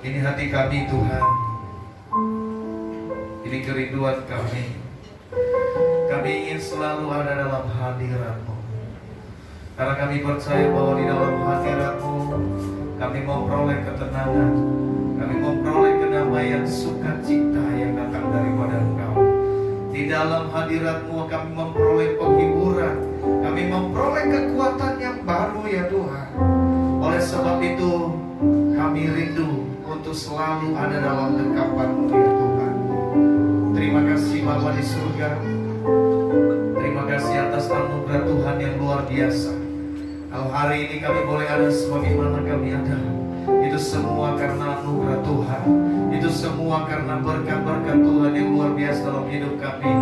Ini hati kami Tuhan, ini kerinduan kami. Kami ingin selalu ada dalam hadirat-Mu, karena kami percaya bahwa di dalam hadirat-Mu kami memperoleh ketenangan, kami memperoleh kedamaian, sukacita yang datang daripada Engkau. Di dalam hadirat-Mu kami memperoleh penghiburan, kami memperoleh kekuatan yang baru ya Tuhan. Oleh sebab itu kami rindu untuk selalu ada dalam dekapan-Mu ya Tuhan. Terima kasih Bapa di surga, terima kasih atas anugerah Tuhan yang luar biasa. Kalau hari ini kami boleh ada sebagaimana kami ada, itu semua karena anugerah Tuhan. Itu semua karena berkat-berkat Tuhan yang luar biasa dalam hidup kami.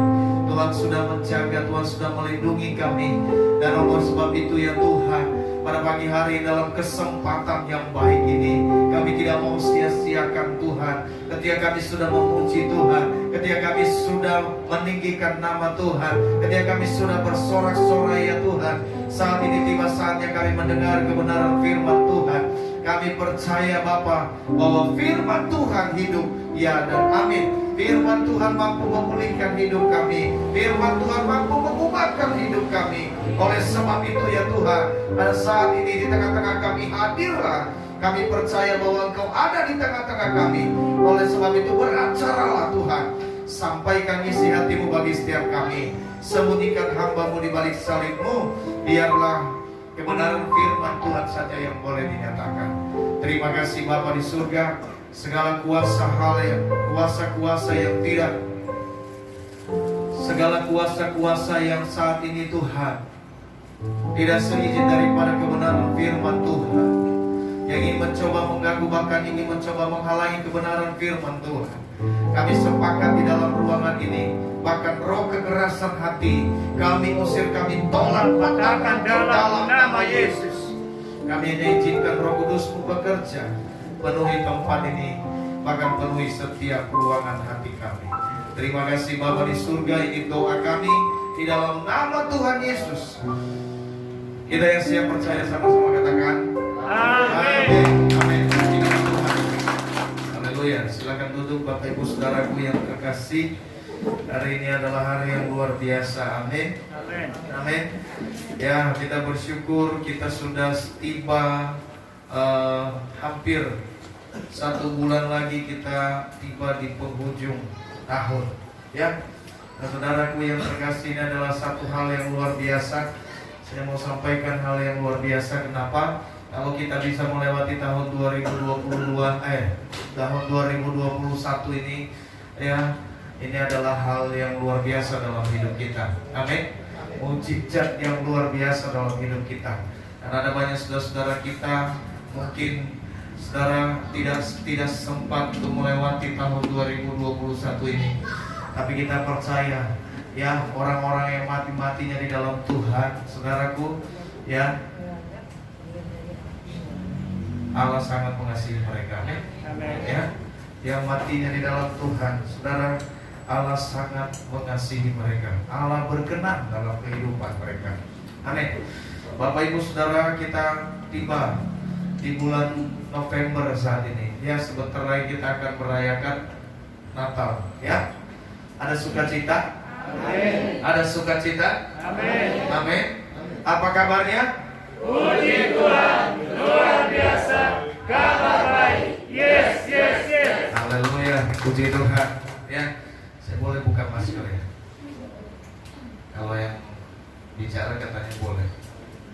Tuhan sudah menjaga, Tuhan sudah melindungi kami. Dan oleh sebab itu ya Tuhan, pada pagi hari dalam kesempatan yang baik ini, kami tidak mau sia-siakan Tuhan. Ketika kami sudah memuji Tuhan, ketika kami sudah meninggikan nama Tuhan, ketika kami sudah bersorak-sorai ya Tuhan, saat ini tiba saatnya kami mendengar kebenaran firman Tuhan. Kami percaya Bapa bahwa firman Tuhan hidup, ya dan amin. Firman Tuhan mampu memulihkan hidup kami, firman Tuhan mampu mengubahkan hidup kami. Oleh sebab itu ya Tuhan, pada saat ini di tengah-tengah kami hadirlah. Kami percaya bahwa Engkau ada di tengah-tengah kami. Oleh sebab itu beracaralah Tuhan, sampaikan isi hati-Mu bagi setiap kami. Sembunyikan hamba-Mu di balik salib-Mu, biarlah kebenaran firman Tuhan saja yang boleh dinyatakan. Terima kasih Bapa di surga. Segala kuasa-kuasa yang segala kuasa-kuasa yang saat ini Tuhan tidak seizin daripada kebenaran firman Tuhan, yang ingin mencoba mengganggu, bahkan ingin mencoba menghalangi kebenaran firman Tuhan, kami sepakat di dalam ruangan ini. Bahkan roh kekerasan hati kami usir, kami tolak, patahkan dalam nama Yesus. Kami hanya izinkan Roh Kudus-Mu bekerja, penuhi tempat ini, bahkan penuhi setiap ruangan hati kami. Terima kasih Bapa di surga, ini doa kami di dalam nama Tuhan Yesus. Kita yang siap percaya sama-sama katakan amin. Amin. Haleluya. Silakan duduk Bapak Ibu Saudaraku yang terkasih. Hari ini adalah hari yang luar biasa. Amin. Amin. Ya, kita bersyukur kita sudah tiba hampir 1 bulan lagi kita tiba di penghujung tahun. Ya, nah, saudaraku yang terkasih, ini adalah satu hal yang luar biasa. Saya mau sampaikan hal yang luar biasa. Kenapa? Kalau kita bisa melewati tahun 2021 ini, ya, ini adalah hal yang luar biasa dalam hidup kita. Amin. Mujizat yang luar biasa dalam hidup kita. Karena ada banyak saudara-saudara kita, mungkin saudara tidak sempat untuk melewati tahun 2021 ini. Tapi kita percaya, ya, orang-orang yang mati-matinya di dalam Tuhan, saudaraku, ya, Allah sangat mengasihi mereka. Amin. Ya, yang matinya di dalam Tuhan, saudara, Allah sangat mengasihi mereka. Allah berkenan dalam kehidupan mereka. Amin. Bapak Ibu Saudara, kita tiba di bulan November saat ini. Ya, sebentar lagi kita akan merayakan Natal. Ya, ada sukacita. Amin. Ada sukacita. Amin. Amin. Apa kabarnya? Puji Tuhan, luar biasa, kabar baik. Yes, yes, yes. Haleluya, puji Tuhan. Ya. Saya boleh buka masker ya? Kalau yang bicara katanya boleh.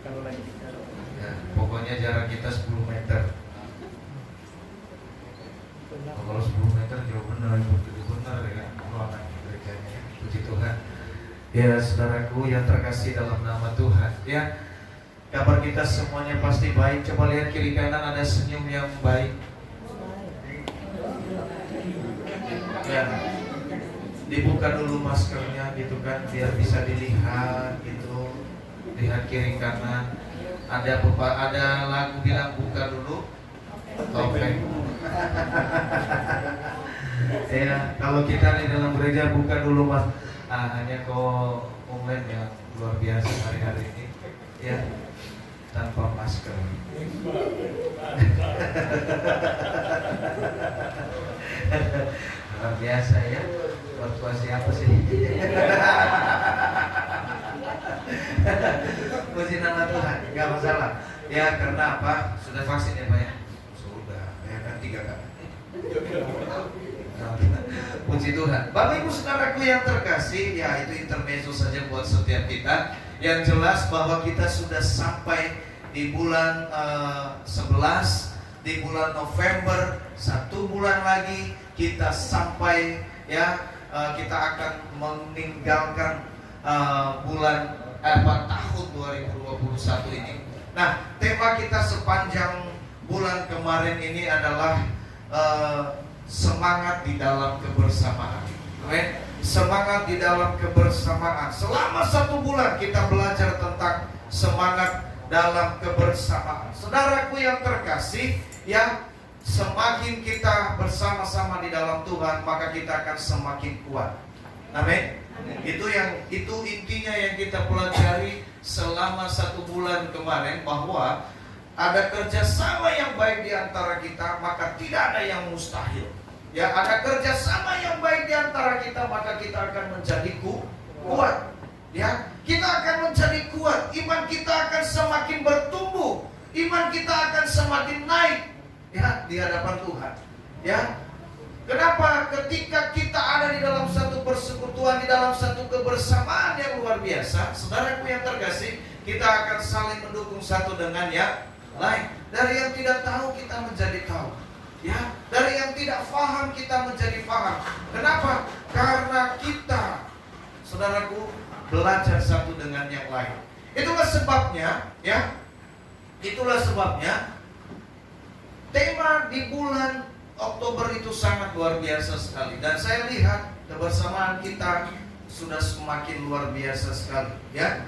Kalau lagi bicara. Ya, pokoknya jarak kita 10 meter. Kalau 10 meter jauh benar, benar ya. Ruangan gerejanya. Puji Tuhan. Ya, saudaraku yang terkasih dalam nama Tuhan. Ya, kabar kita semuanya pasti baik. Coba lihat kiri kanan, ada senyum yang baik. Ya. Dibuka dulu maskernya gitu kan, biar bisa dilihat gitu. Lihat kiri kanan. Ada lagu bilang buka dulu topeng. Ya, kalau kita di dalam gereja buka dulu mas. Hanya kok online yang luar biasa hari-hari ini. Ya, tanpa masker. biasa ya. Mertua siapa sih? Puji nama Tuhan, nggak masalah. Ya karena apa? Sudah vaksin ya Pak ya? Sudah, ya kan 3 kali. Puji Tuhan. Bapak Ibu saudaraku yang terkasih, ya itu intermezzo saja buat setiap kita. Yang jelas bahwa kita sudah sampai di bulan 11, di bulan November, 1 bulan lagi kita sampai ya, kita akan meninggalkan bulan tahun 2021 ini. Nah, tema kita sepanjang bulan kemarin ini adalah semangat di dalam kebersamaan. Amin. Semangat di dalam kebersamaan. Selama 1 bulan kita belajar tentang semangat dalam kebersamaan. Saudaraku yang terkasih, yang semakin kita bersama-sama di dalam Tuhan, maka kita akan semakin kuat. Amin. Itu intinya yang kita pelajari selama 1 bulan kemarin, bahwa ada kerjasama yang baik di antara kita, maka tidak ada yang mustahil. Ya, ada kerjasama yang baik di antara kita, maka kita akan menjadi kuat. Ya, kita akan menjadi kuat. Iman kita akan semakin bertumbuh. Iman kita akan semakin naik. Ya, di hadapan Tuhan. Ya. Kenapa? Ketika kita ada di dalam satu persekutuan, di dalam satu kebersamaan yang luar biasa, saudaraku yang terkasih, kita akan saling mendukung satu dengan yang lain. Dari yang tidak tahu kita menjadi tahu. Ya, dari yang tidak paham kita menjadi paham. Kenapa? Karena kita, saudaraku, belajar satu dengan yang lain. Itulah sebabnya, ya. Itulah sebabnya tema di bulan Oktober itu sangat luar biasa sekali. Dan saya lihat kebersamaan kita sudah semakin luar biasa sekali. Ya,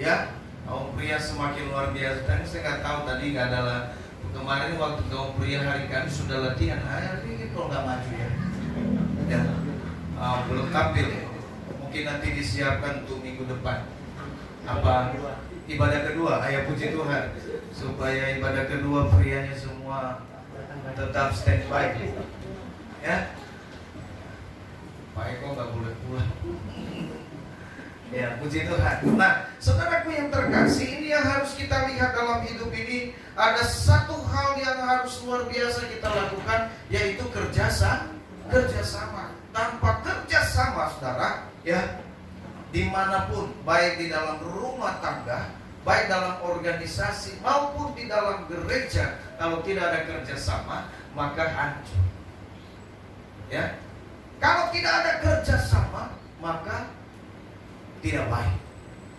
ya, kaum pria semakin luar biasa. Dan saya nggak tahu tadi nggak ada. Kemarin waktu kaum pria hari kami sudah latihan. Hari ini kalau nggak maju ya, ya, belum tampil. Mungkin nanti disiapkan untuk minggu depan. Apa ibadah kedua? Ayah puji Tuhan. Supaya ibadah kedua prianya semua tetap standby. Ya, Pak Eko nggak boleh pulang. Ya, puji Tuhan. Nah, saudaraku yang terkasih, ini yang harus kita lihat dalam hidup ini. Ada satu hal yang harus luar biasa kita lakukan, yaitu kerjasama. Tanpa kerjasama, saudara, ya, dimanapun, baik di dalam rumah tangga, baik dalam organisasi maupun di dalam gereja, kalau tidak ada kerjasama, maka hancur. Ya, kalau tidak ada kerjasama, maka tidak baik.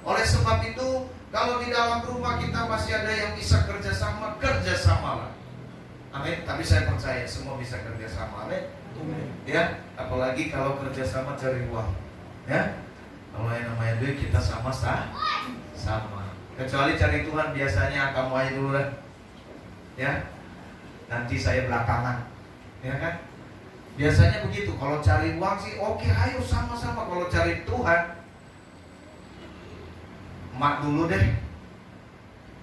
Oleh sebab itu, kalau di dalam rumah kita masih ada yang bisa kerjasamalah. Amin. Tapi saya percaya semua bisa kerjasama. Amin. Ya, apalagi kalau kerjasama cari uang. Ya, kalau yang namanya duit kita sama. Kecuali cari Tuhan, biasanya kamu aja dulu lah. Ya, nanti saya belakangan. Ya kan? Biasanya begitu. Kalau cari uang sih oke, ayo sama-sama. Kalau cari Tuhan, mak dulu deh,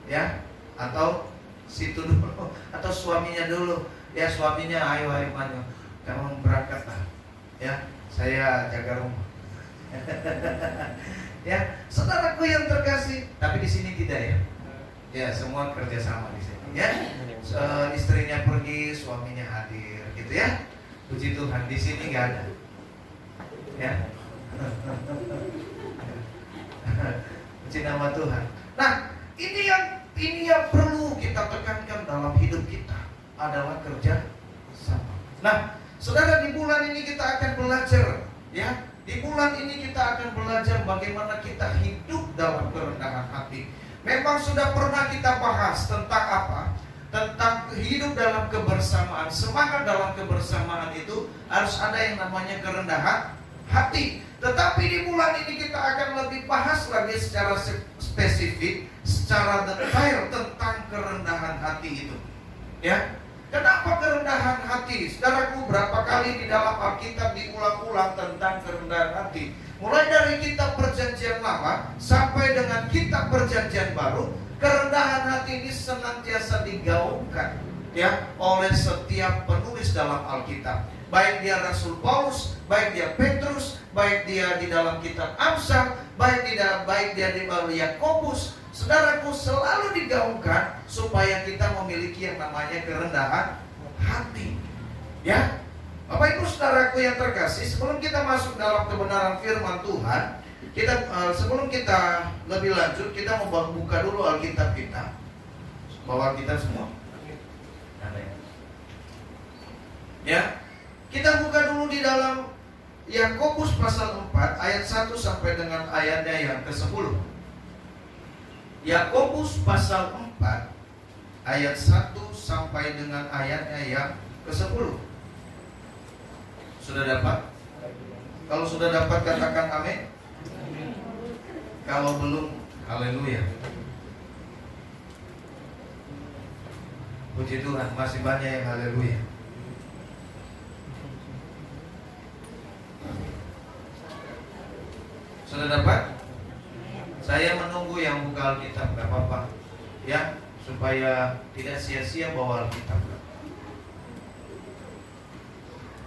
ya, atau situ dulu, atau suaminya dulu, ya, suaminya ayo maju, kamu berangkat lah, ya, saya jaga rumah. Ya, saudaraku yang terkasih, tapi di sini tidak ya, ya, semua kerjasama di sini, ya, istrinya pergi, suaminya hadir, gitu ya, puji Tuhan. Di sini nggak ada, ya. Puji nama Tuhan. Nah, ini yang perlu kita tekankan dalam hidup kita adalah kerja sama. Nah, saudara, di bulan ini kita akan belajar, ya. Di bulan ini kita akan belajar bagaimana kita hidup dalam kerendahan hati. Memang sudah pernah kita bahas tentang apa? Tentang hidup dalam kebersamaan. Semangat dalam kebersamaan itu harus ada yang namanya kerendahan hati. Tetapi di bulan ini kita akan lebih bahas lagi secara spesifik, secara detail tentang kerendahan hati itu. Ya, kenapa kerendahan hati? Saudaraku, berapa kali di dalam Alkitab diulang-ulang tentang kerendahan hati. Mulai dari kitab Perjanjian Lama sampai dengan kitab Perjanjian Baru, kerendahan hati ini senantiasa digaungkan, ya, oleh setiap penulis dalam Alkitab. Baik dia Rasul Paulus, baik dia Petrus, baik dia di dalam kitab Amsal, baik dia di Yakobus. Saudaraku, selalu digaungkan supaya kita memiliki yang namanya kerendahan hati. Ya, Bapak Ibu saudaraku yang terkasih, sebelum kita masuk dalam kebenaran firman Tuhan, sebelum kita lebih lanjut, kita mau buka dulu Alkitab kita. Bawa kita semua. Ya, kita buka dulu di dalam Yakobus pasal 4 ayat 1 sampai dengan ayatnya yang ke-10. Yakobus pasal 4 ayat 1 sampai dengan ayatnya yang ke-10. Sudah dapat? Kalau sudah dapat katakan amin. Kalau belum, haleluya. Puji Tuhan, masih banyak yang haleluya. Sudah dapat? Saya menunggu yang buka Alkitab, gak apa-apa ya, supaya tidak sia-sia bawa Alkitab.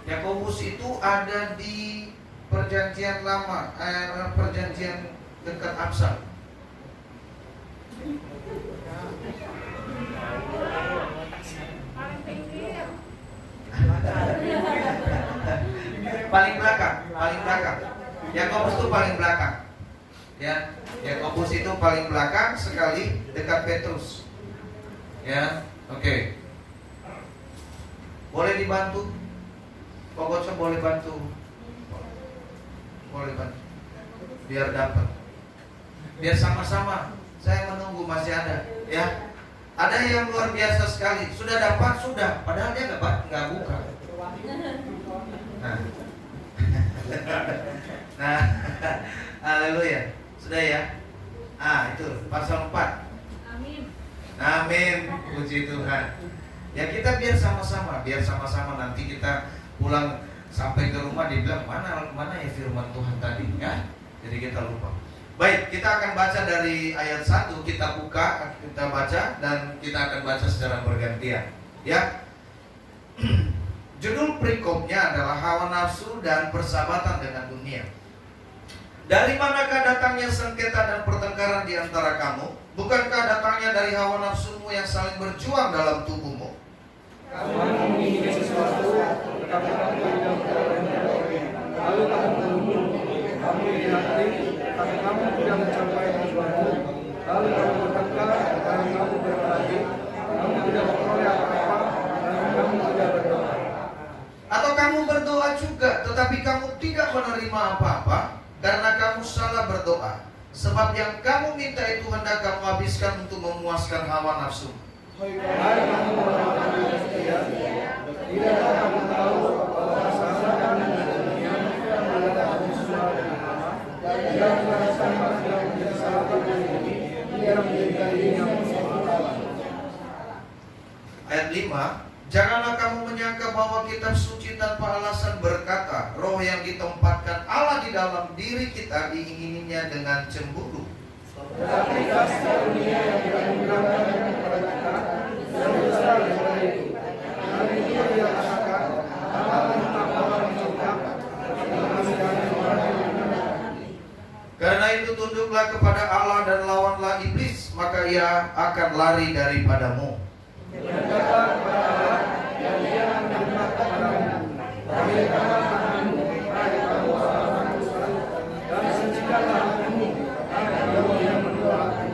Yakobus itu ada di perjanjian lama, perjanjian dekat Amsal. Paling belakang. Yakobus itu paling belakang. Ya, Yakobus itu paling belakang sekali dekat Petrus. Ya, oke. Boleh dibantu? Pokoknya boleh bantu. Boleh bantu. Biar dapat. Biar sama-sama. Saya menunggu masih ada. Ya. Ada yang luar biasa sekali. Sudah dapat? Sudah. Padahal dia nggak buka. Nah, haleluya. Sudah ya? Itu pasal 4. Amin. Puji Tuhan. Ya, kita biar sama-sama nanti kita pulang sampai ke rumah dibilang mana ya firman Tuhan tadi ya. Jadi kita lupa. Baik, kita akan baca dari ayat 1, kita buka, kita baca dan kita akan baca secara bergantian. Ya. Judul perikopnya adalah hawa nafsu dan persahabatan dengan dunia. Dari manakah datangnya sengketa dan pertengkaran di antara kamu? Bukankah datangnya dari hawa nafsumu yang saling berjuang dalam tubuhmu? Kamu menginginkan sesuatu, tetapi kamu tidak mendapatkannya. Lalu kamu menunggu, kamu dinanti, tetapi kamu tidak mencapai tujuanmu. Lalu kamu bertengkar, karena kamu berkelahi, kamu tidak memperoleh apa-apa, dan kamu tidak berdoa. Atau kamu berdoa juga, tetapi kamu tidak menerima apa-apa, karena kamu salah berdoa. Sebab yang kamu minta itu hendak kamu habiskan untuk memuaskan hawa nafsu. Hai kamu orang-orang yang setia, tidakkah kamu tahu bahwa persahabatan dengan dunia adalah musuh dengan Allah? Jika merasa yang menjadi sahabat dengan ini, ia menjadikan dirinya musuh Allah. Ayat 5. Janganlah kamu menyangka bahwa kitab suci tanpa alasan berkata, roh yang ditempatkan Allah di dalam diri kita diingininya dengan cemburu. Tetapi kasih karunia yang dianugerahkan kepada kita lebih besar daripada itu. Hal itu dia katakan, Allah menentang orang yang curang, mengasihi orang yang benar. Karena itu tunduklah kepada Allah dan lawanlah iblis, maka ia akan lari daripadamu. Berkatalah kepada Allah, dan dia akan mendekat kepadamu. Berikanlah tanganmu, hai kamu orang-orang dusta, dan sucikanlah hatimu, hai kamu yang mendoakan.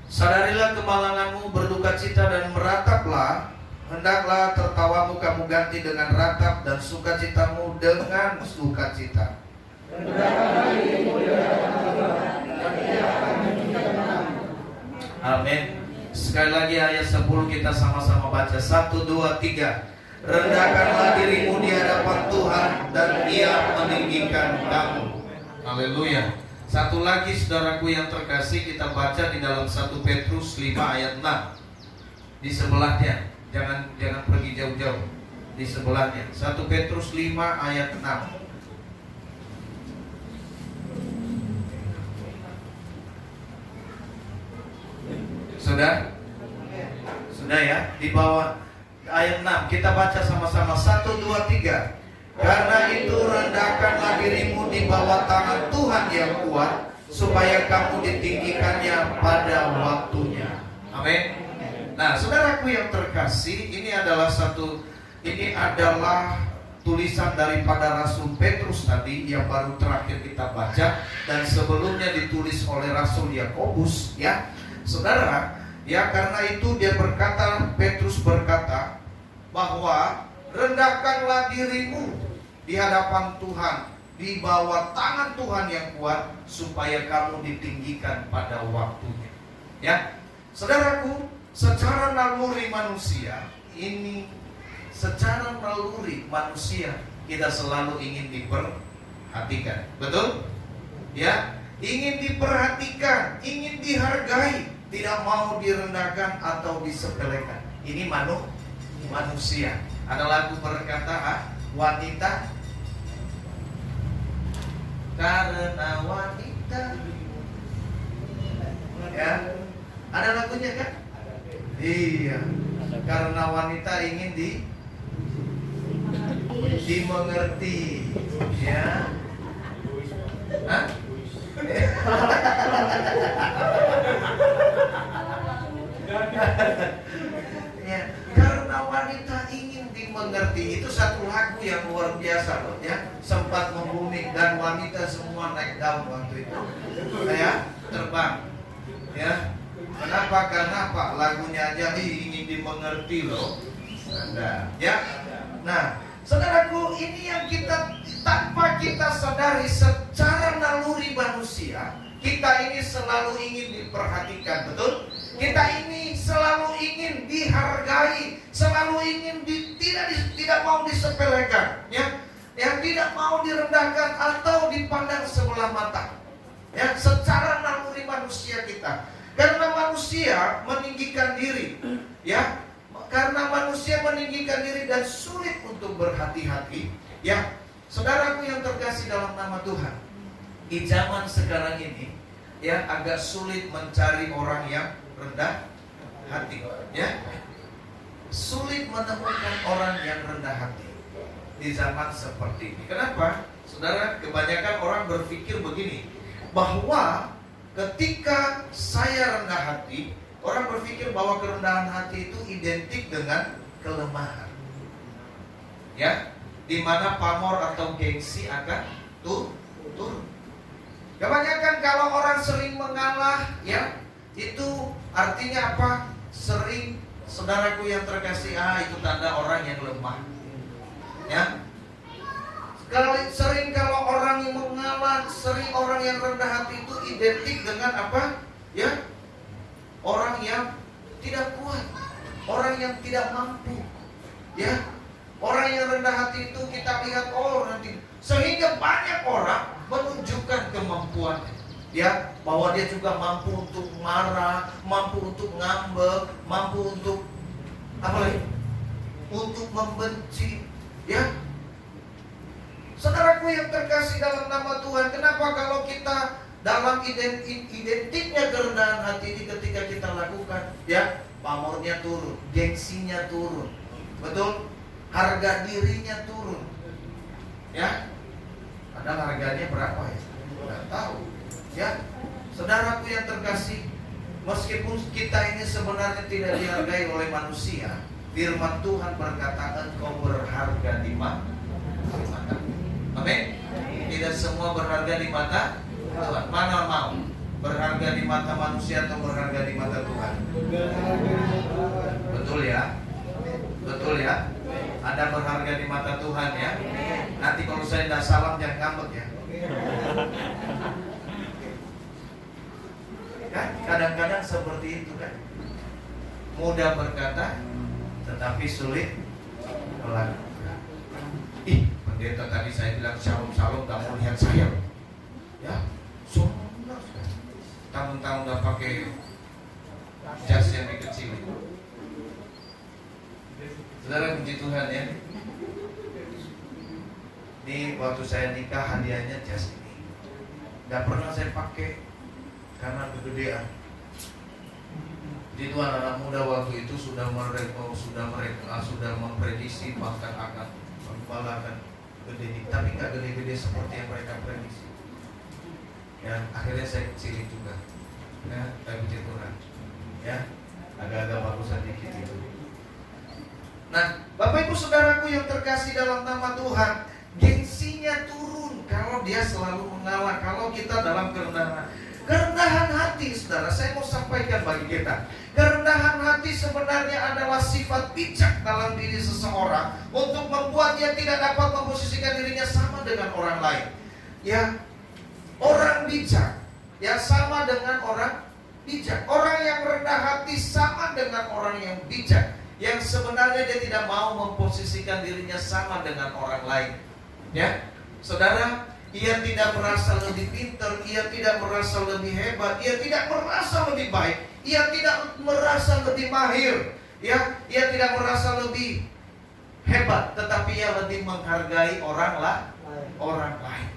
Sadarilah kemalanganmu, berduka cita dan merataplah. Hendaklah tertawamu kamu ganti dengan ratap dan sukacitamu dengan sukacita. Dan berdakatlah dirimu di hadapan Allah, dan dia akan meninggikan kamu. Amin. Sekali lagi ayat 10 kita sama-sama baca. 1, 2, 3. Rendahkanlah dirimu di hadapan Tuhan dan Dia meninggikan kamu. Haleluya. Satu lagi saudaraku yang terkasih, kita baca di dalam 1 Petrus 5 ayat 6. Di sebelahnya. Jangan pergi jauh-jauh. Di sebelahnya. 1 Petrus 5 ayat 6. Sudah? Sudah ya? Di bawah ayat 6. Kita baca sama-sama 1, 2, 3. Karena itu rendahkanlah dirimu di bawah tangan Tuhan yang kuat, supaya kamu ditinggikannya pada waktunya. Amin. Nah, saudaraku yang terkasih, ini adalah tulisan daripada Rasul Petrus tadi yang baru terakhir kita baca, dan sebelumnya ditulis oleh Rasul Yakobus, ya. Saudara, ya, karena itu Petrus berkata bahwa rendahkanlah dirimu di hadapan Tuhan, di bawah tangan Tuhan yang kuat, supaya kamu ditinggikan pada waktunya. Ya, saudaraku, secara naluri manusia kita selalu ingin diperhatikan, betul? Ya, ingin diperhatikan, ingin dihargai, tidak mau direndahkan atau disepelekan. Ini manusia. Ada lagu berkata, wanita karena wanita, ya, ada lagunya kan? Iya, karena wanita ingin dimengerti, ya. Hah? Ya, karena wanita ingin dimengerti. Itu satu lagu yang luar biasa loh, ya. Sempat membumi dan wanita semua naik daun waktu itu. Ya, terbang. Ya. Kenapa? Karena apa? Lagunya aja ingin dimengerti loh. Anda, ya. Nah, saudaraku, ini yang tanpa kita sadari secara naluri manusia, kita ini selalu ingin diperhatikan, betul? Kita ini selalu ingin dihargai, selalu ingin tidak mau disepelekan, ya. Yang tidak mau direndahkan atau dipandang sebelah mata. Ya, secara naluri manusia kita. Karena manusia meninggikan diri, ya. Karena manusia meninggikan diri dan sulit untuk berhati-hati, ya. Saudaraku yang terkasih dalam nama Tuhan, di zaman sekarang ini, ya, agak sulit mencari orang yang rendah hati, ya. Sulit menemukan orang yang rendah hati di zaman seperti ini. Kenapa? Saudara, kebanyakan orang berpikir begini, bahwa ketika saya rendah hati, orang berpikir bahwa kerendahan hati itu identik dengan kelemahan, ya, di mana pamor atau gengsi akan turun. Kebanyakan kalau orang sering mengalah, ya, itu artinya apa? Sering, saudaraku yang terkasih, itu tanda orang yang lemah, ya. Kalau orang yang mengalah, sering orang yang rendah hati itu identik dengan apa? Ya, orang yang tidak kuat, orang yang tidak mampu, ya. Orang yang rendah hati itu kita lihat, nanti, sehingga banyak orang menunjukkan kemampuannya, ya, bahwa dia juga mampu untuk marah, mampu untuk ngambek, mampu untuk apa lagi? Untuk membenci, ya. Saudaraku yang terkasih dalam nama Tuhan, kenapa kalau kita dalam identiknya kerendahan hati ini ketika kita lakukan, ya, pamornya turun, gengsinya turun, betul? Harga dirinya turun, ya. Padahal harganya berapa ya? Tidak tahu, ya. Saudaraku yang terkasih, meskipun kita ini sebenarnya tidak dihargai oleh manusia, firman Tuhan berkata, engkau berharga di mata. Amin. Tidak semua berharga di mata Tuhan. Mana mau berharga di mata manusia atau berharga di mata Tuhan? Betul ya? Betul ya? Ada berharga di mata Tuhan, ya. Nanti kalau saya tidak salam jangan ngambek, ya. Kan kadang-kadang seperti itu kan. Mudah berkata tetapi sulit melakukan. Pendeta tadi saya bilang shalom, gak mau lihat saya, ya. Sombong sekali. Tahun-tahun udah pakai jas yang dikecilin. Saudara, puji Tuhan, ya. Ini waktu saya nikah hadiahnya jas ini. Gak pernah saya pakai karena kegedean. Jadi Tuhan, anak muda waktu itu sudah memprediksi bahkan akan gembala akan gede, tapi nggak gede-gede seperti yang mereka prediksi. Ya, akhirnya saya kecilin juga. Ya, tapi puji Tuhan. Ya, agak-agak bagusan dikit itu. Nah, Bapak Ibu Saudaraku yang terkasih dalam nama Tuhan, gengsinya turun kalau dia selalu mengalah, kalau kita dalam kerendahan hati. Saudara, saya mau sampaikan bagi kita, kerendahan hati sebenarnya adalah sifat bijak dalam diri seseorang untuk membuat dia tidak dapat memposisikan dirinya sama dengan orang lain. Ya, orang bijak ya sama dengan orang bijak. Orang yang rendah hati sama dengan orang yang bijak, yang sebenarnya dia tidak mau memposisikan dirinya sama dengan orang lain. Ya, saudara, ia tidak merasa lebih pintar, ia tidak merasa lebih hebat, ia tidak merasa lebih baik, ia tidak merasa lebih mahir, ya, ia tidak merasa lebih hebat, tetapi ia lebih menghargai orang lain.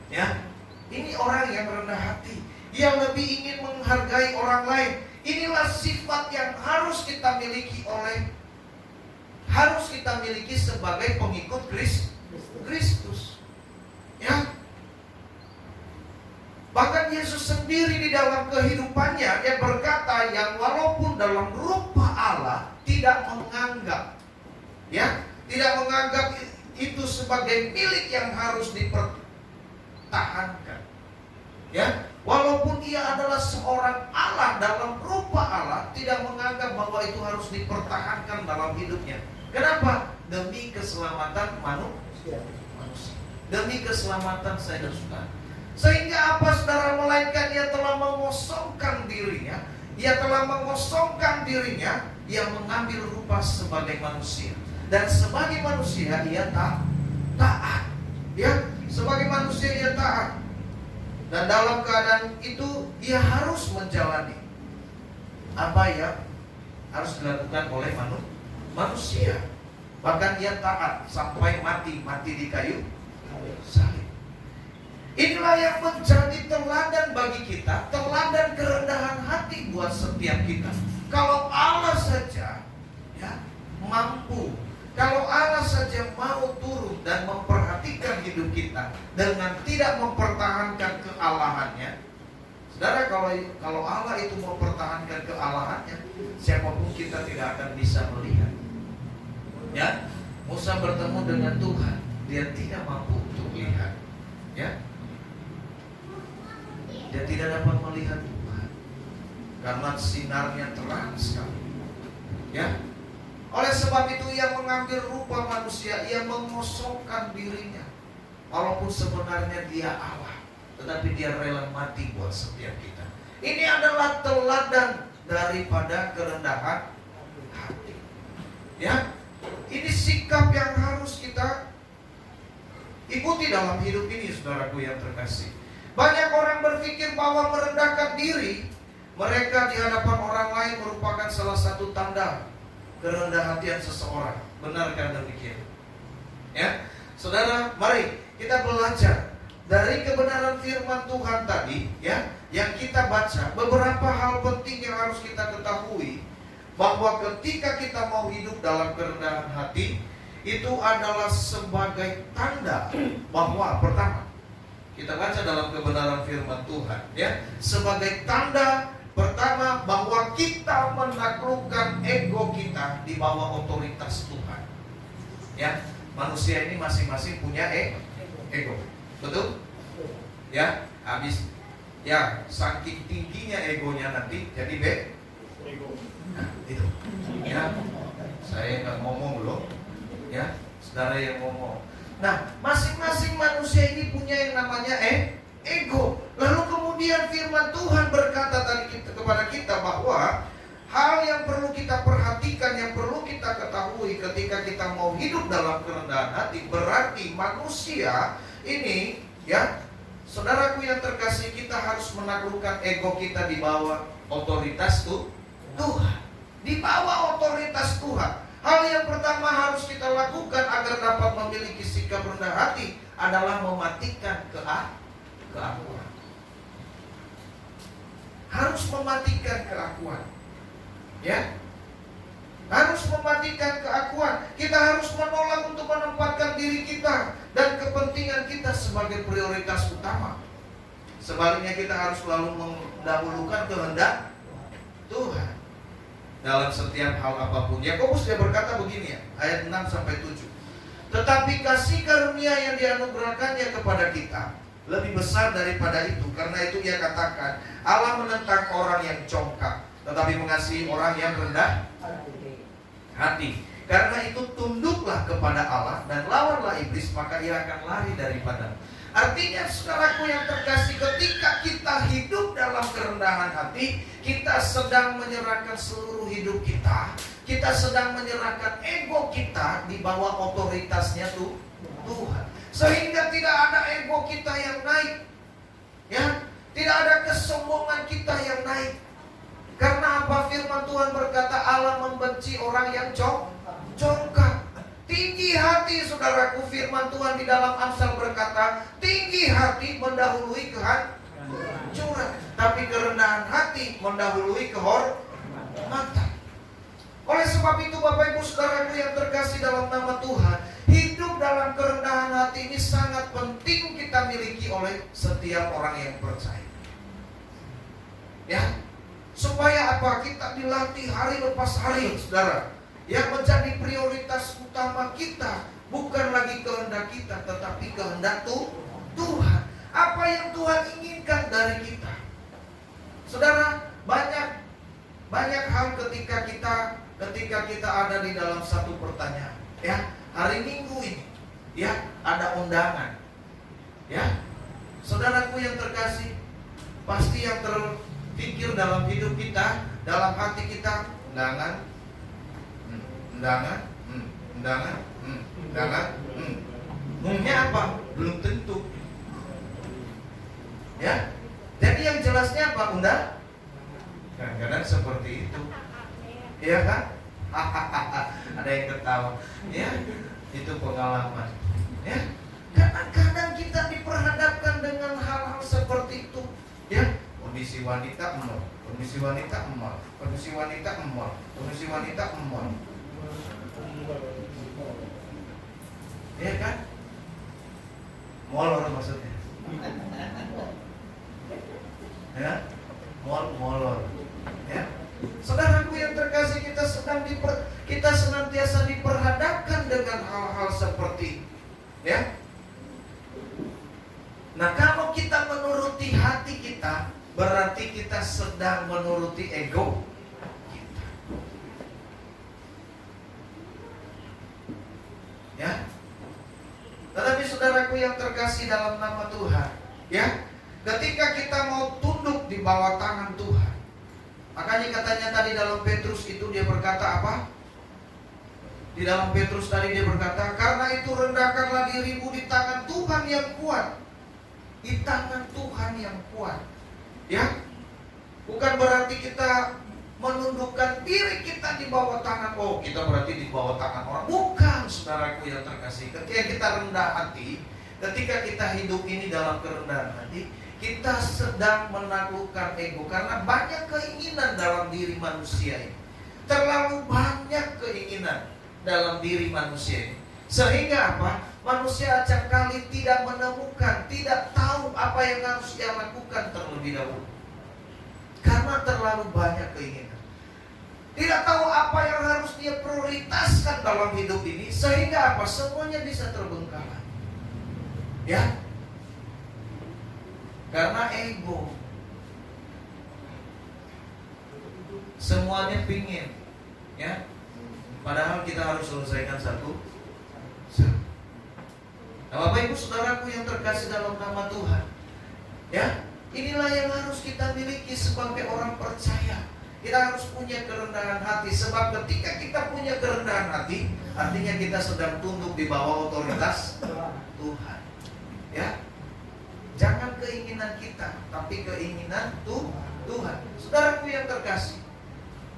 Ya, ini orang yang rendah hati, ia lebih ingin menghargai orang lain. Inilah sifat yang harus kita miliki sebagai pengikut Kristus. Ya. Bahkan Yesus sendiri di dalam kehidupannya dia berkata yang walaupun dalam rupa Allah tidak menganggap itu sebagai milik yang harus dipertahankan. Ya, walaupun ia adalah seorang Allah dalam rupa Allah, tidak menganggap bahwa itu harus dipertahankan dalam hidupnya. Kenapa? Demi keselamatan manusia. Demi keselamatan saya dan saudara. Sehingga apa saudara, melainkan ia telah mengosongkan dirinya. Ia telah mengosongkan dirinya. Ia mengambil rupa sebagai manusia. Dan sebagai manusia ia taat. Ya, sebagai manusia ia taat. Dan dalam keadaan itu ia harus menjalani apa yang harus dilakukan oleh manusia. Bahkan ia taat sampai mati di kayu salib. Inilah yang menjadi teladan bagi kita, teladan kerendahan hati buat setiap kita. Kalau Allah saja ya mampu, kalau Allah saja mau turun dan memperhatikan hidup kita dengan tidak mempertahankan kealahannya. Saudara, kalau Allah itu mempertahankan kealahannya, siapapun kita tidak akan bisa melihat. Ya, Musa bertemu dengan Tuhan, dia tidak mampu untuk melihat. Ya, dia tidak dapat melihat Tuhan karena sinarnya terang sekali. Ya, oleh sebab itu ia mengambil rupa manusia, ia mengosongkan dirinya. Walaupun sebenarnya dia Allah, tetapi dia rela mati buat setiap kita. Ini adalah teladan daripada kerendahan hati. Ya, ini sikap yang harus kita ikuti dalam hidup ini, saudaraku yang terkasih. Banyak orang berpikir bahwa merendahkan diri mereka di hadapan orang lain merupakan salah satu tanda kerendahan hatian seseorang. Benarkah demikian? Ya, saudara, mari kita belajar dari kebenaran firman Tuhan tadi, ya, yang kita baca. Beberapa hal penting yang harus kita ketahui, bahwa ketika kita mau hidup dalam kerendahan hati, itu adalah sebagai tanda bahwa pertama, kita baca dalam kebenaran firman Tuhan, ya, sebagai tanda pertama bahwa kita menaklukkan ego kita di bawah otoritas Tuhan. Ya, manusia ini masing-masing punya ego, betul? Ya, habis ya saking tingginya egonya nanti jadi ego. Nah, itu. Ya, saya nggak ngomong loh, ya, saudara yang ngomong. Nah, masing-masing manusia ini punya yang namanya ego. Lalu kemudian firman Tuhan berkata tadi kepada kita bahwa hal yang perlu kita perhatikan, yang perlu kita ketahui ketika kita mau hidup dalam kerendahan hati, berarti manusia ini, ya, saudaraku yang terkasih, kita harus menaklukkan ego kita di bawah otoritas Tuhan. Di bawah otoritas Tuhan. Hal yang pertama harus kita lakukan agar dapat memiliki sikap rendah hati adalah mematikan keakuan. harus mematikan keakuan. Ya, harus mematikan keakuan. Kita harus menolak untuk menempatkan diri kita dan kepentingan kita sebagai prioritas utama. Sebaliknya kita harus selalu mendahulukan kehendak Tuhan dalam setiap hal apapun. Yakobus dia berkata begini ya, ayat 6-7. Tetapi kasih karunia yang dianugerahkannya kepada kita lebih besar daripada itu. Karena itu ia katakan, Allah menentang orang yang congkak, tetapi mengasihi orang yang rendah hati. Karena itu tunduklah kepada Allah dan lawanlah iblis, maka ia akan lari daripada. Artinya saudaraku yang terkasih, ketika kita hidup dalam kerendahan hati, kita sedang menyerahkan seluruh hidup kita. Kita sedang menyerahkan ego kita di bawah otoritasnya Tuhan. Sehingga tidak ada ego kita yang naik. Ya, tidak ada kesombongan kita yang naik. Karena apa? Firman Tuhan berkata Allah membenci orang yang congkak. Tinggi hati, saudaraku, firman Tuhan di dalam Amsal berkata, tinggi hati mendahului kehancuran, tapi kerendahan hati mendahului kehormatan. Oleh sebab itu Bapak Ibu Saudaraku yang terkasih dalam nama Tuhan, hidup dalam kerendahan hati ini sangat penting kita miliki oleh setiap orang yang percaya. Ya, supaya apa? Kita dilatih hari lepas hari, saudara. Yang menjadi prioritas utama kita bukan lagi kehendak kita, tetapi kehendak Tuhan. Apa yang Tuhan inginkan dari kita. Saudara, banyak hal ketika kita ada di dalam satu pertanyaan. Ya, hari Minggu ini, ya, ada undangan. Ya, saudaraku yang terkasih, pasti yang terpikir dalam hidup kita, dalam hati kita, undangan. Mungnya apa? Belum tentu. Ya. Jadi yang jelasnya apa? Undang? Kadang-kadang seperti itu. Iya kan? Ada yang ketawa. Ya. Itu pengalaman. Ya. Kadang-kadang kita diperhadapkan dengan hal-hal seperti itu. Ya. Kondisi wanita emol, kondisi wanita emol, kondisi wanita emol, kondisi wanita emol. Ya kan? Molor maksudnya. Ya, molor. Ya, saudaraku yang terkasih, kita senantiasa diperhadapkan dengan hal-hal seperti, ya. Nah, kalau kita menuruti hati kita, berarti kita sedang menuruti ego. Ya, tetapi saudaraku yang terkasih dalam nama Tuhan, ya, ketika kita mau tunduk di bawah tangan Tuhan, makanya katanya tadi dalam Petrus itu dia berkata apa? Di dalam Petrus tadi dia berkata, karena itu rendahkanlah dirimu di tangan Tuhan yang kuat, di tangan Tuhan yang kuat. Ya, bukan berarti kita menundukkan diri kita di bawah tangan, oh kita berarti di bawah tangan orang. Bukan, saudaraku yang terkasih. Ketika kita rendah hati, ketika kita hidup ini dalam kerendahan hati, kita sedang menaklukkan ego. Karena banyak keinginan dalam diri manusia ini. Terlalu banyak keinginan dalam diri manusia ini. Sehingga apa? Manusia acap kali tidak menemukan, tidak tahu apa yang harus dia lakukan terlebih dahulu. Karena terlalu banyak keinginan. Tidak tahu apa yang harus dia prioritaskan dalam hidup ini. Sehingga apa? Semuanya bisa terbengkalai. Ya. Karena ego. Semuanya pingin. Ya. Padahal kita harus selesaikan satu. Nah, Bapak Ibu Saudaraku yang terkasih dalam nama Tuhan. Ya. Inilah yang harus kita miliki sebagai orang percaya. Kita harus punya kerendahan hati. Sebab ketika kita punya kerendahan hati, artinya kita sedang tunduk di bawah otoritas Tuhan. Ya, jangan keinginan kita, tapi keinginan Tuhan. Saudaraku yang terkasih,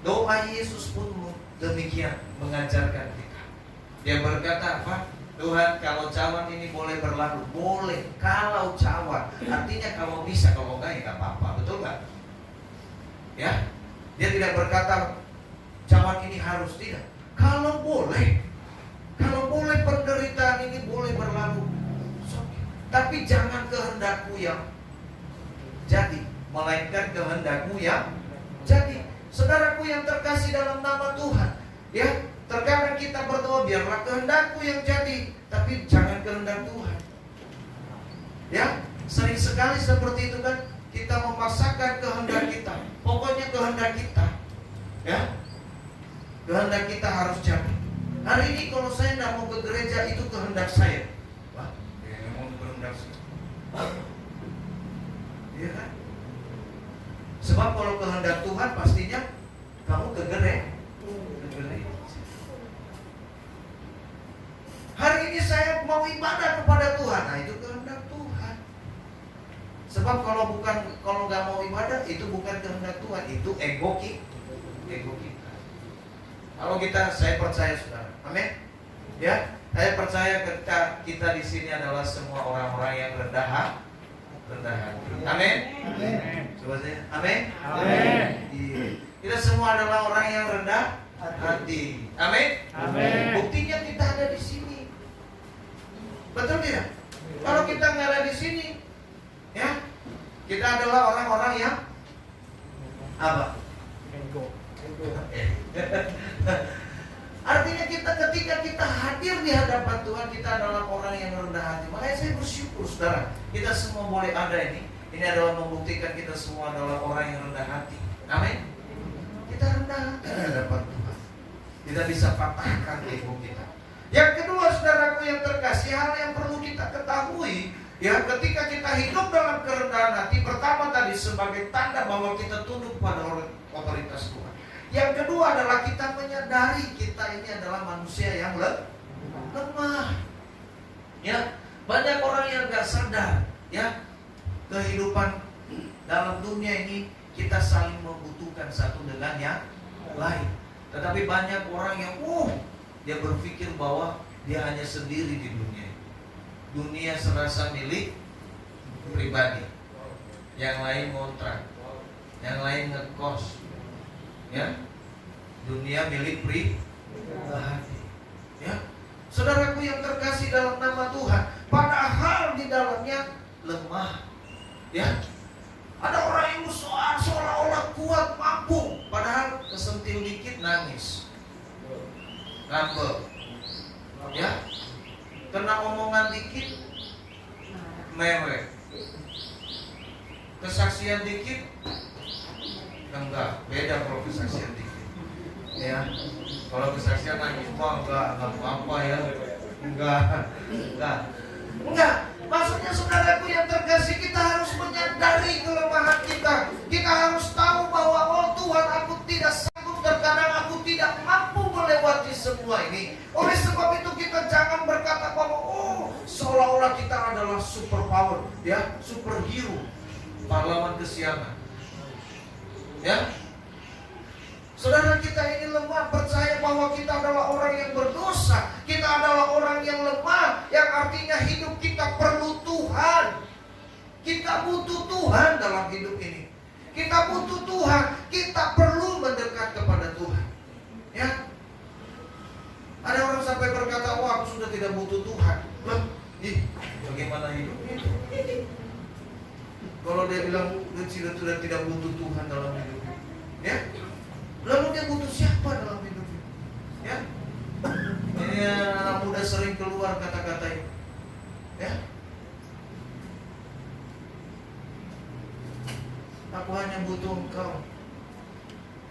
doa Yesus pun demikian mengajarkan kita. Dia berkata apa? Tuhan, kalau cawan ini boleh berlalu, boleh. Kalau cawan, artinya kalau bisa, kalau enggak ya enggak apa-apa, betul kan? Ya, dia tidak berkata zaman ini harus, tidak. Kalau boleh penderitaan ini boleh berlalu, tapi jangan kehendakku yang jadi, melainkan kehendakmu yang jadi. Saudaraku yang terkasih dalam nama Tuhan, ya, terkadang kita berdoa biarlah kehendakku yang jadi, tapi jangan kehendak Tuhan. Ya, sering sekali seperti itu kan, kita memaksakan kehendak kita. Pokoknya kehendak kita, ya, kehendak kita harus jadi. Hari ini kalau saya tidak mau ke gereja, itu kehendak saya. Wah, ya memang kehendak saya. Iya kan? Sebab kalau kehendak Tuhan pastinya kamu ke gereja. Hari ini saya mau ibadah kepada Tuhan, nah itu kehendak Tuhan. Sebab kalau nggak mau ibadah, itu bukan kehendak Tuhan, itu ego kita. Kalau saya percaya saudara, amin. Ya, saya percaya ketika kita di sini adalah semua orang-orang yang rendah hati. Amin. Coba saya, amin. Kita semua adalah orang yang rendah hati. Amin. Buktinya kita ada di sini. Betul tidak? Kalau kita nggak ada di sini, ya, kita adalah orang-orang yang apa? Artinya ketika kita hadir di hadapan Tuhan, kita adalah orang yang rendah hati. Makanya saya bersyukur saudara, kita semua boleh ada ini. Ini adalah membuktikan kita semua adalah orang yang rendah hati. Amin. Kita rendah hati di hadapan Tuhan. Tidak bisa patahkan ego kita. Yang kedua saudaraku yang terkasih, hal yang perlu kita ketahui, ya, ketika kita hidup dalam kerendahan hati, pertama tadi sebagai tanda bahwa kita tunduk pada otoritas Tuhan. Yang kedua adalah kita menyadari kita ini adalah manusia yang lemah. Ya, banyak orang yang nggak sadar, ya, kehidupan dalam dunia ini kita saling membutuhkan satu dengan yang lain. Tetapi banyak orang yang dia berpikir bahwa dia hanya sendiri di dunia. Dunia serasa milik pribadi. Yang lain ngontrak, yang lain ngekos. Ya, dunia milik pribadi. Ya, saudaraku yang terkasih dalam nama Tuhan, padahal di dalamnya lemah. Ya, ada orang yang seolah-olah kuat, mampu, padahal kesentil dikit nangis, ngambek. Ya, kena omongan dikit mewek, kesaksian dikit enggak, beda kalau kesaksian dikit. Ya, kalau kesaksian nangis enggak apa-apa ya. Enggak. Maksudnya saudaraku yang terkasih, kita harus menyadari kelemahan kita. Kita harus tahu bahwa Tuhan, aku tidak sanggup, terkadang aku tidak mampu melewati semua ini. Oleh sebab itu kita jangan berkata bahwa seolah-olah kita adalah superpower, ya, superhero, pahlawan kesiangan. Ya, saudara, kita ini lemah. Percaya bahwa kita adalah orang yang berdosa. Kita adalah orang yang lemah, yang artinya hidup kita perlu Tuhan. Kita butuh Tuhan dalam hidup ini. Kita butuh Tuhan. Kita perlu mendekat kepada Tuhan. Ya, ada orang sampai berkata, aku sudah tidak butuh Tuhan. Loh, bagaimana hidupnya? Kalau dia bilang sudah tidak butuh Tuhan dalam hidupnya, ya, lalu dia butuh siapa dalam hidupnya? Ya, ini anak muda sering keluar kata-kata ini, ya, aku hanya butuh Engkau,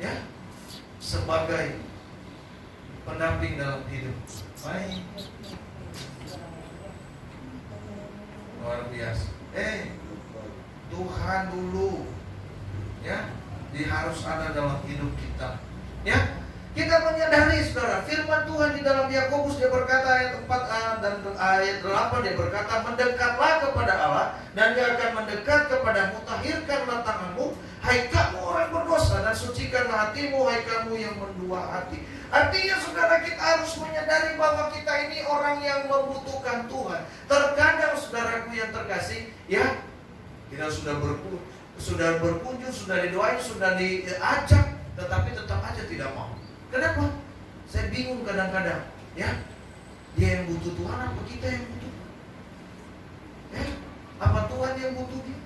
ya, sebagai pendamping dalam hidup. Baik, luar biasa. Tuhan dulu, ya, harus ada dalam hidup kita. Ya, kita menyadari saudara, firman Tuhan di dalam Yakobus, dia berkata ayat 4 dan ayat 8, dia berkata, mendekatlah kepada Allah dan Dia akan mendekat kepadamu. Tahirkanlah tanganmu, hai kamu orang berdosa, dan sucikanlah hatimu, hai kamu yang mendua hati. Artinya saudara, kita harus menyadari bahwa kita ini orang yang membutuhkan Tuhan. Terkadang saudaraku yang terkasih, ya, kita sudah sudah berkunjung, sudah didoain, sudah diajak, tetapi tetap aja tidak mau. Kenapa? Saya bingung kadang-kadang, ya. Dia yang butuh Tuhan, apa kita yang butuh? Ya, apa Tuhan yang butuh dia?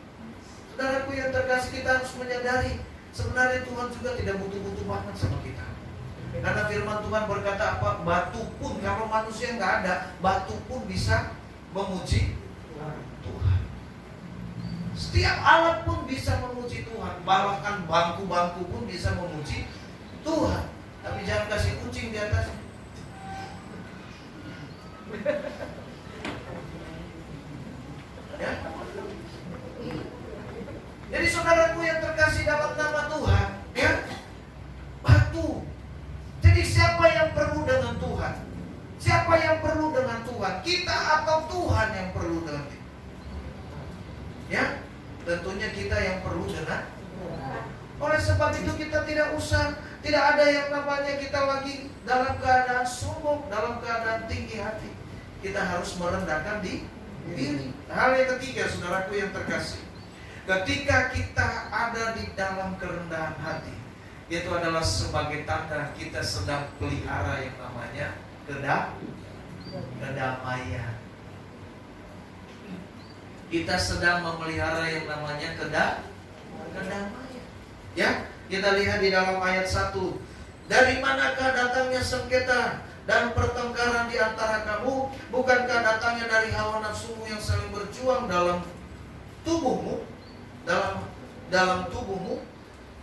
Saudaraku yang terkasih, kita harus menyadari sebenarnya Tuhan juga tidak butuh-butuh banget sama kita. Karena firman Tuhan berkata apa? Batu pun, kalau manusia nggak ada, batu pun bisa memuji Tuhan. Setiap alat pun bisa memuji Tuhan. Bahkan bangku-bangku pun bisa memuji Tuhan. Tapi jangan kasih kucing di atas. Ya. Jadi saudaraku yang terkasih dalam nama Tuhan, ya, batu. Jadi siapa yang perlu dengan Tuhan? Siapa yang perlu dengan Tuhan? Kita atau Tuhan yang perlu dengan kita? Ya, tentunya kita yang perlu dengan Tuhan. Oleh sebab itu kita tidak ada yang namanya kita lagi dalam keadaan sombong, dalam keadaan tinggi hati. Kita harus merendahkan diri. Hal yang ketiga, saudaraku yang terkasih, ketika kita ada di dalam kerendahan hati, itu adalah sebagai tanda kita sedang pelihara yang namanya kedamaian. Kita sedang memelihara yang namanya kedamaian. Ya, kita lihat di dalam ayat 1. Dari manakah datangnya sengketa dan pertengkaran di antara kamu? Bukankah datangnya dari hawa nafsumu yang saling berjuang dalam tubuhmu? Dalam tubuhmu?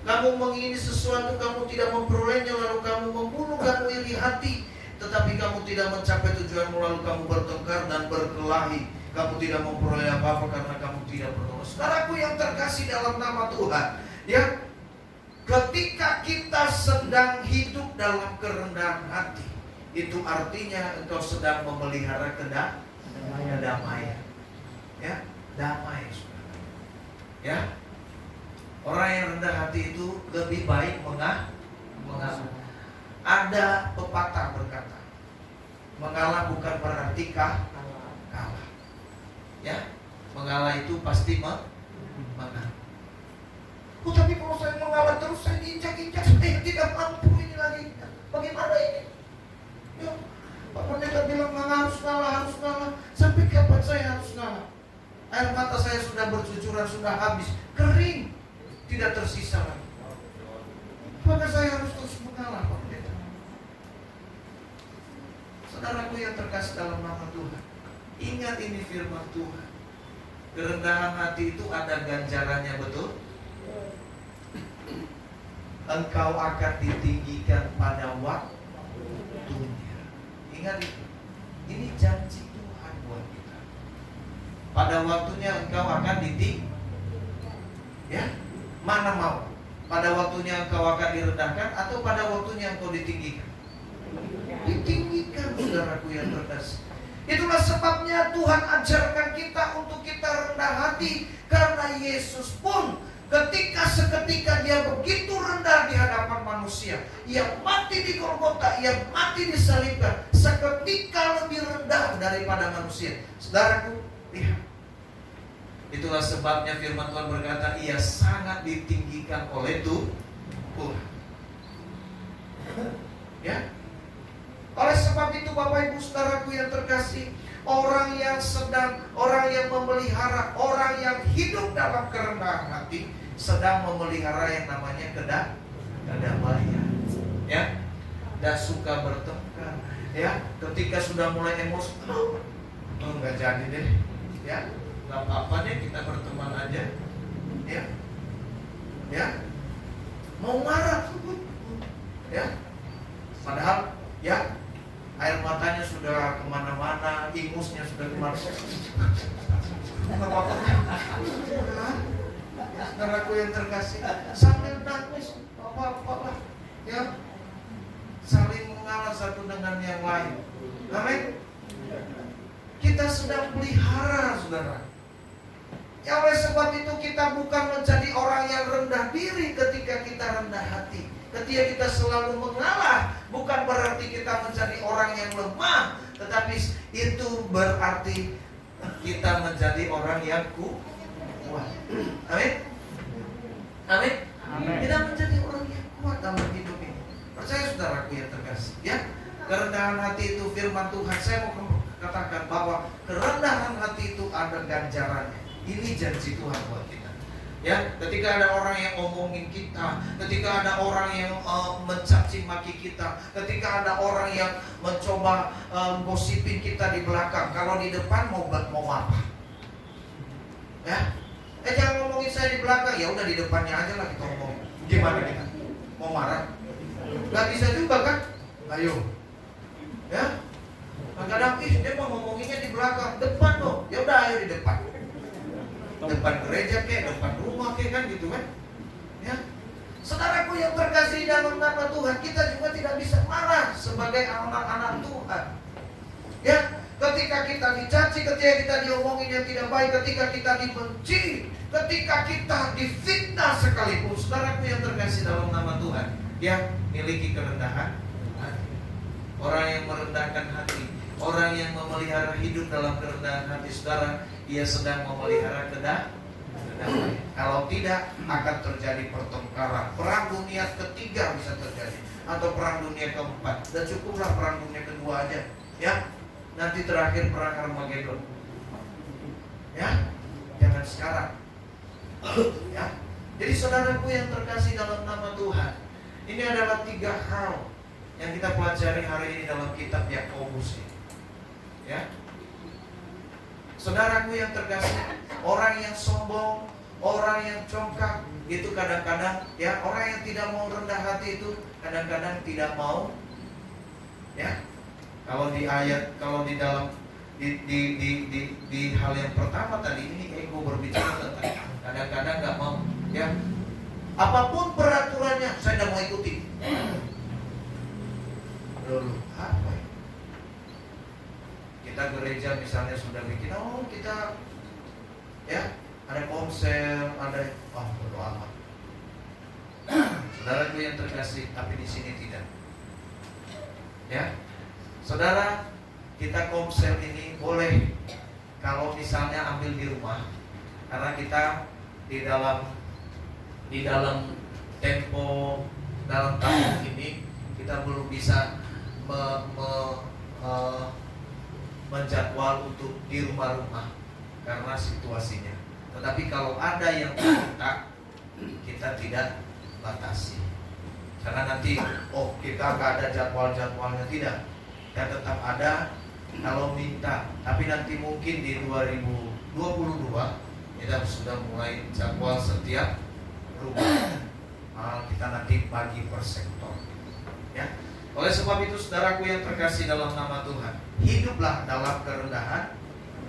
Kamu mengingini sesuatu, kamu tidak memperolehnya, lalu kamu membunuh, kamu iri hati, tetapi kamu tidak mencapai tujuanmu, lalu kamu bertengkar dan berkelahi. Kamu tidak memperoleh apa-apa karena kamu tidak berdoa. Saudaraku yang terkasih dalam nama Tuhan, ya, ketika kita sedang hidup dalam kerendahan hati, itu artinya engkau sedang memelihara kedamaian. Ya, damai, saudara. Ya, orang yang rendah hati itu lebih baik mengalah. Ada pepatah berkata, mengalah bukan berarti kalah. Ya, mengalah itu pasti menang. Oh, tapi kalau saya mengalah terus, saya diinjak-injak, saya tidak mampu ini lagi. Bagaimana ini? Ya, Pak Pendeta bilang harus ngalah. Sampai kapan saya harus ngalah? Air mata saya sudah bercucuran, sudah habis, kering, tidak tersisa lagi. Maka saya harus terus mengalah, Pak Pendeta. Saudaraku yang terkasih dalam nama Tuhan, ingat ini firman Tuhan. Kerendahan hati itu ada ganjarannya, betul? Engkau akan ditinggikan pada waktunya. Ingat itu. Ini janji Tuhan buat kita. Pada waktunya engkau akan ditinggikan. Ya, mana mau? Pada waktunya engkau akan direndahkan atau pada waktunya engkau ditinggikan? Ditinggikan, saudaraku yang terkasih. Itulah sebabnya Tuhan ajarkan kita untuk kita rendah hati, karena Yesus pun seketika dia begitu rendah di hadapan manusia, ia mati di Golgota, ia mati disalibkan, seketika lebih rendah daripada manusia. Saudaraku, lihat. Itulah sebabnya firman Tuhan berkata, ia sangat ditinggikan oleh Tuhan. Ya. Oleh sebab itu Bapak Ibu Saudaraku yang terkasih, orang yang memelihara, orang yang hidup dalam kerendahan hati, sedang memelihara yang namanya kedamaian. Ya, tidak suka bertengkar. Ya, ketika sudah mulai emosi, nggak jadi deh. Ya, nggak apa-apa deh, kita berteman aja. Ya, mau marah, ya. Padahal, ya, air matanya sudah kemana-mana, ingusnya sudah kemana-mana. Saudaraku yang terkasih, sambil nangis, apa-apa lah, ya, saling mengalah satu dengan yang lain. Amin. Kita sedang pelihara, saudara. Ya, oleh sebab itu kita bukan menjadi orang yang rendah diri ketika kita rendah hati. Ketika kita selalu mengalah, bukan berarti kita menjadi orang yang lemah, tetapi itu berarti kita menjadi orang yang kuat. Amin. Amin. Amin. Kita menjadi orang yang kuat dalam hidup ini. Percaya saudaraku yang terkasih, ya. Kerendahan hati itu firman Tuhan. Saya mau katakan bahwa kerendahan hati itu ada ganjarannya. Ini janji Tuhan buat kita. Ya, ketika ada orang yang ngomongin kita, ketika ada orang yang mencaci maki kita, ketika ada orang yang mencoba gosipin kita di belakang, kalau di depan mau apa? Ya, jangan ngomongin saya di belakang, ya udah di depannya aja lah kita ngomong. Gimana kita? Mau marah? Gak bisa juga kan? Ayo, ya. Kadang-kadang dia mau ngomonginnya di belakang, depan dong. Ya udah ayo di depan. Depan gereja kayak, depan rumah kayak kan gitu kan? Ya. Saudaraku yang terkasih dalam nama Tuhan, kita juga tidak bisa marah sebagai anak-anak Tuhan. Ya, ketika kita dicaci, ketika kita diomongin yang tidak baik, ketika kita dibenci, ketika kita difitnah sekalipun, saudaraku yang terkasih dalam nama Tuhan, dia miliki kerendahan hati. Orang yang merendahkan hati, orang yang memelihara hidup dalam kerendahan hati, saudara, ia sedang memelihara kerendahan. Kalau tidak, akan terjadi pertengkaran. Perang dunia ketiga bisa terjadi, atau perang dunia keempat. Dan cukuplah perang dunia kedua aja, ya. Nanti terakhir perang Armageddon. Ya, jangan sekarang. Ya. Jadi saudaraku yang terkasih dalam nama Tuhan, ini adalah 3 hal yang kita pelajari hari ini dalam kitab Yakobus ini. Ya. Saudaraku yang terkasih, orang yang sombong, orang yang congkak, itu kadang-kadang, ya, orang yang tidak mau rendah hati itu kadang-kadang tidak mau, ya. Kalau di ayat, kalau di dalam di hal yang pertama tadi ini ego berbicara tentang kadang-kadang nggak mau, ya. Apapun peraturannya saya tidak mau ikuti. Lalu apa ya? Kita gereja misalnya sudah bikin, kita, ya, ada konser, ada, bodo amat. Saudaraku yang terkasih, tapi di sini tidak. Ya, saudara, kita konser ini boleh kalau misalnya ambil di rumah, karena kita di dalam tempo dalam tahun ini kita belum bisa menjadwal untuk di rumah-rumah karena situasinya. Tetapi kalau ada yang minta, kita tidak batasi. Karena nanti, kita nggak ada jadwal-jadwalnya, tidak. Kita tetap ada kalau minta. Tapi nanti mungkin di 2022 kita sudah mulai jadwal setiap rumah. Kita nanti bagi per sektor. Ya. Oleh sebab itu, saudaraku yang terkasih dalam nama Tuhan, hiduplah dalam kerendahan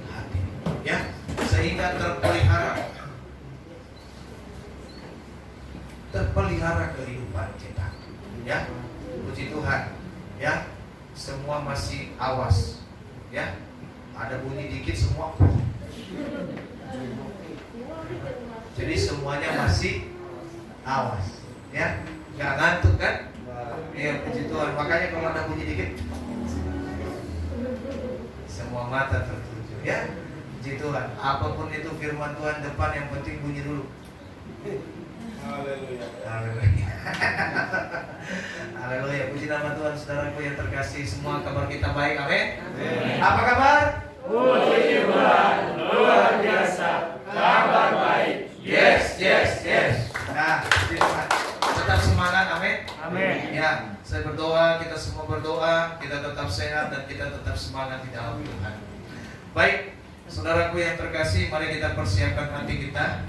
hati, ya, sehingga terpelihara kehidupan kita, ya. Puji Tuhan, ya. Semua masih awas, ya. Ada bunyi dikit semua, jadi semuanya masih awas, ya. Nggak ngantuk kan? Iya, puji Tuhan. Makanya kalau ada bunyi dikit, semua mata tertuju, ya. Puji Tuhan. Apapun itu firman Tuhan depan, yang penting bunyi dulu. Haleluya. Haleluya. Haleluya. Puji nama Tuhan. Saudaraku yang terkasih, semua kabar kita baik. Amin. Apa kabar? Puji Tuhan, luar biasa, kabar baik. Yes. Nah, puji Tuhan. Tetap semangat, amin. Amin. Ya, saya berdoa, kita semua berdoa, kita tetap sehat dan kita tetap semangat di dalam Tuhan. Baik, saudaraku yang terkasih, mari kita persiapkan hati kita.